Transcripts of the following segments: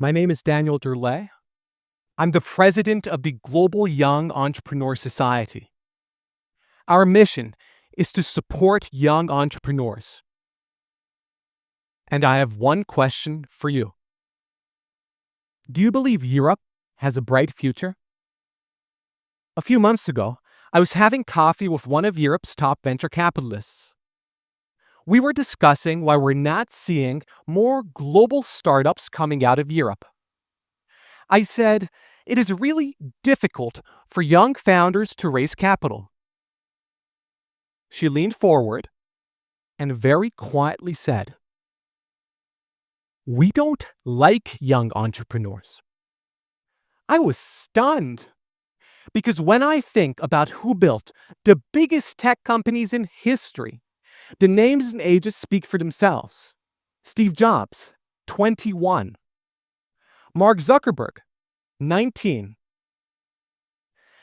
My name is Daniel Gerlei. I'm the president of the Global Young Entrepreneur Society. Our mission is to support young entrepreneurs. And I have one question for you. Do you believe Europe has a bright future? A few months ago, I was having coffee with one of Europe's top venture capitalists. We were discussing why we're not seeing more global startups coming out of Europe. I said, it is really difficult for young founders to raise capital. She leaned forward and very quietly said, "We don't like young entrepreneurs." I was stunned because when I think about who built the biggest tech companies in history, the names and ages speak for themselves. Steve Jobs, 21. Mark Zuckerberg, 19.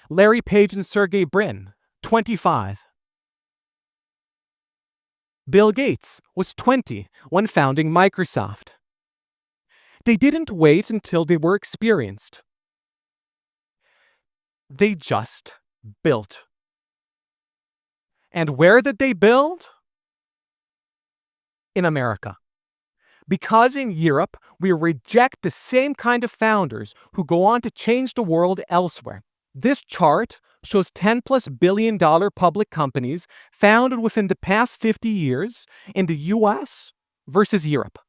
Larry Page and Sergey Brin, 25. Bill Gates was 20 when founding Microsoft. They didn't wait until they were experienced. They just built. And where did they build? In America. Because in Europe, we reject the same kind of founders who go on to change the world elsewhere. This chart shows $10+ billion public companies founded within the past 50 years in the US versus Europe.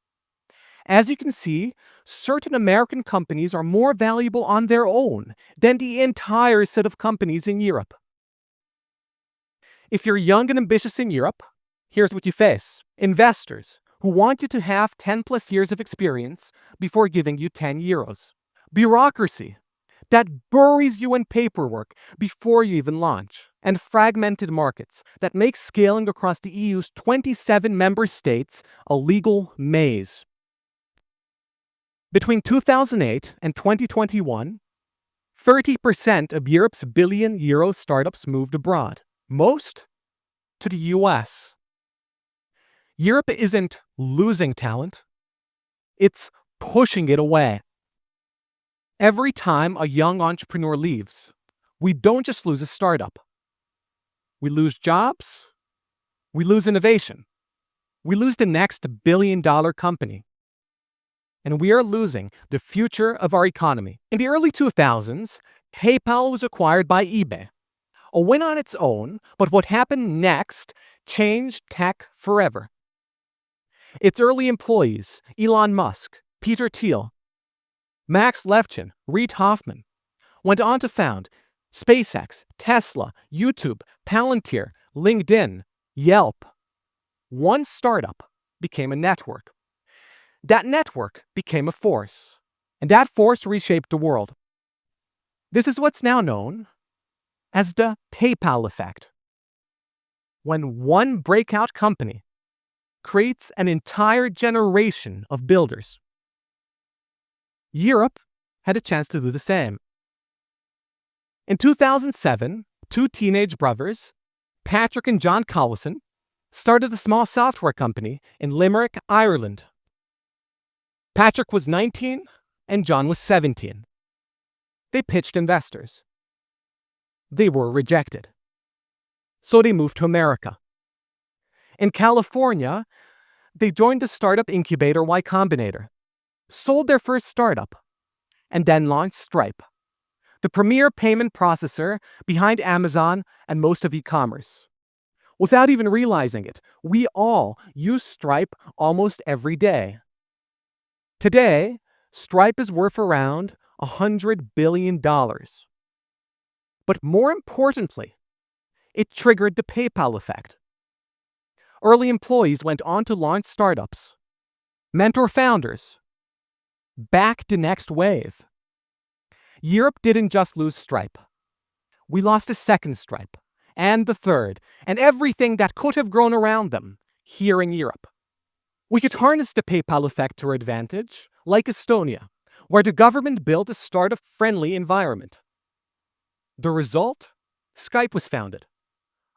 As you can see, certain American companies are more valuable on their own than the entire set of companies in Europe. If you're young and ambitious in Europe, here's what you face. Investors who want you to have 10+ years of experience before giving you 10 euros. Bureaucracy that buries you in paperwork before you even launch. And fragmented markets that make scaling across the EU's 27 member states a legal maze. Between 2008 and 2021, 30% of Europe's billion-euro startups moved abroad, most to the US. Europe isn't losing talent, it's pushing it away. Every time a young entrepreneur leaves, we don't just lose a startup. We lose jobs, we lose innovation, we lose the next billion-dollar company. And we are losing the future of our economy. In the early 2000s, PayPal was acquired by eBay. A win on its own, but what happened next changed tech forever. Its early employees, Elon Musk, Peter Thiel, Max Levchin, Reid Hoffman, went on to found SpaceX, Tesla, YouTube, Palantir, LinkedIn, Yelp. One startup became a network. That network became a force, and that force reshaped the world. This is what's now known as the PayPal effect. When one breakout company creates an entire generation of builders. Europe had a chance to do the same. In 2007, two teenage brothers, Patrick and John Collison, started a small software company in Limerick, Ireland. Patrick was 19 and John was 17. They pitched investors. They were rejected. So they moved to America. In California, they joined the startup incubator Y Combinator, sold their first startup, and then launched Stripe, the premier payment processor behind Amazon and most of e-commerce. Without even realizing it, we all use Stripe almost every day. Today, Stripe is worth around $100 billion. But more importantly, it triggered the PayPal effect. Early employees went on to launch startups, mentor founders, back the next wave. Europe didn't just lose Stripe. We lost a second Stripe, and the third, and everything that could have grown around them here in Europe. We could harness the PayPal effect to our advantage, like Estonia, where the government built a startup-friendly environment. The result? Skype was founded.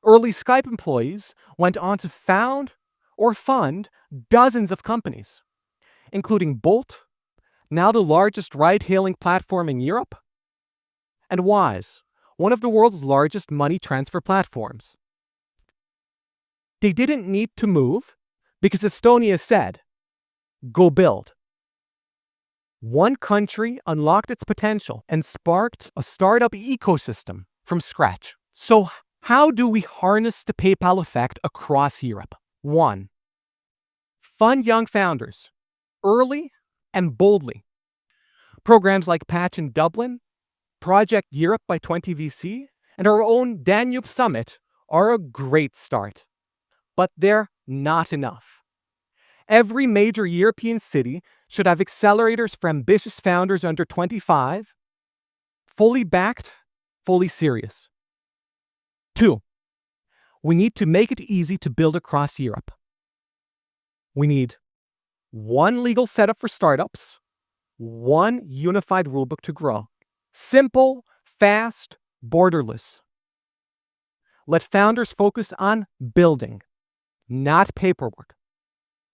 Early Skype employees went on to found or fund dozens of companies, including Bolt, now the largest ride-hailing platform in Europe, and Wise, one of the world's largest money transfer platforms. They didn't need to move because Estonia said, "Go build." One country unlocked its potential and sparked a startup ecosystem from scratch. So, how do we harness the PayPal effect across Europe? 1. Fund young founders, early and boldly. Programs like Patch in Dublin, Project Europe by 20VC, and our own Danube Summit are a great start. But they're not enough. Every major European city should have accelerators for ambitious founders under 25, fully backed, fully serious. 2. We need to make it easy to build across Europe. We need one legal setup for startups, one unified rulebook to grow. Simple, fast, borderless. Let founders focus on building, not paperwork.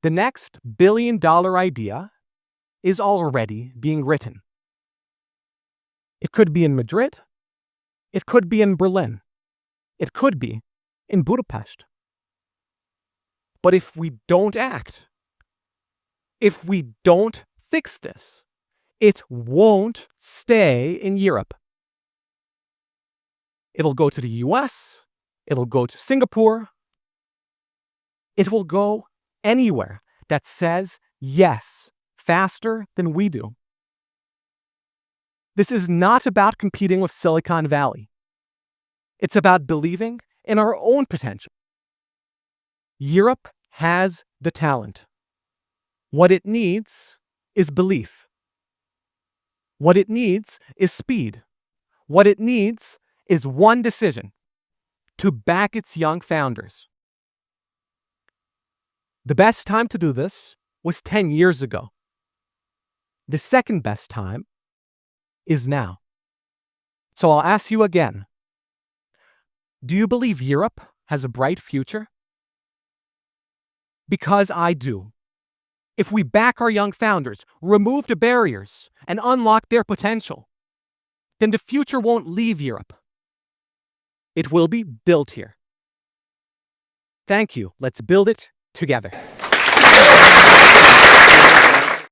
The next billion-dollar idea is already being written. It could be in Madrid. It could be in Berlin. It could be in Budapest. But if we don't act, if we don't fix this, it won't stay in Europe. It'll go to the US. It'll go to Singapore. It will go anywhere that says yes faster than we do. This is not about competing with Silicon Valley. It's about believing in our own potential. Europe has the talent. What it needs is belief. What it needs is speed. What it needs is one decision: to back its young founders. The best time to do this was 10 years ago. The second best time is now. So I'll ask you again. Do you believe Europe has a bright future? Because I do. If we back our young founders, remove the barriers, and unlock their potential, then the future won't leave Europe. It will be built here. Thank you. Let's build it together.